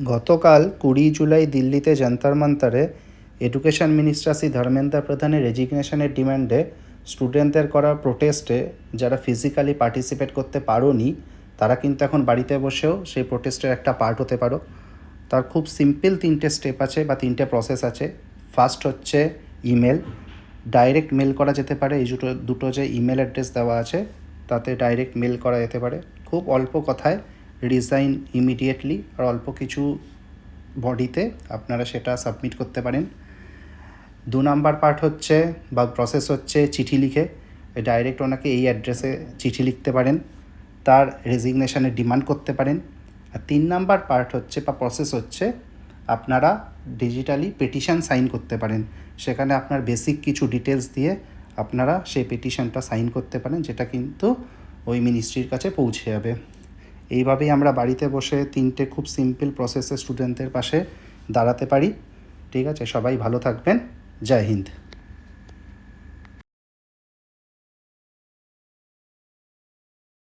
গতকাল 20 জুলাই দিল্লিতে যন্তর মন্তরে এডুকেশন মিনিস্টার শ্রী ধর্মেন্দ্র প্রধানের রেজিগনেশনের ডিমান্ডে স্টুডেন্টদের করা প্রোটেস্টে যারা ফিজিক্যালি পার্টিসিপেট করতে পারোনি তারা কিন্তু এখন বাড়িতে বসেও সেই প্রোটেস্টের একটা পার্ট হতে পারো। তার খুব সিম্পল 3টে স্টেপ আছে বা 3টে প্রসেস আছে। ফার্স্ট হচ্ছে ইমেল, ডাইরেক্ট মেল করা যেতে পারে। এই দুটো যে ইমেল অ্যাড্রেস দেওয়া আছে তাতে ডাইরেক্ট মেল করা যেতে পারে। খুব অল্প কথায় রিজাইন ইমিডিয়েটলি আর অল্প কিছু বডিতে আপনারা সেটা সাবমিট করতে পারেন। 2 নাম্বার পার্ট হচ্ছে বা প্রসেস হচ্ছে চিঠি লিখে ডাইরেক্ট ওনাকে এই অ্যাড্রেসে চিঠি লিখতে পারেন, তার রেজিগনেশনের ডিমান্ড করতে পারেন। আর 3 নাম্বার পার্ট হচ্ছে বা প্রসেস হচ্ছে আপনারা ডিজিটালি পেটিশন সাইন করতে পারেন। সেখানে আপনার বেসিক কিছু ডিটেলস দিয়ে আপনারা সেই পেটিশনটা সাইন করতে পারেন, যেটা কিন্তু ওই মিনিস্ট্রির কাছে পৌঁছে যাবে। এইভাবেই আমরা বাড়িতে বসে 3টে খুব সিম্পল প্রসেসে স্টুডেন্টদের পাশে দাঁড়াতে পারি। ঠিক আছে, সবাই ভালো থাকবেন। জয় হিন্দ।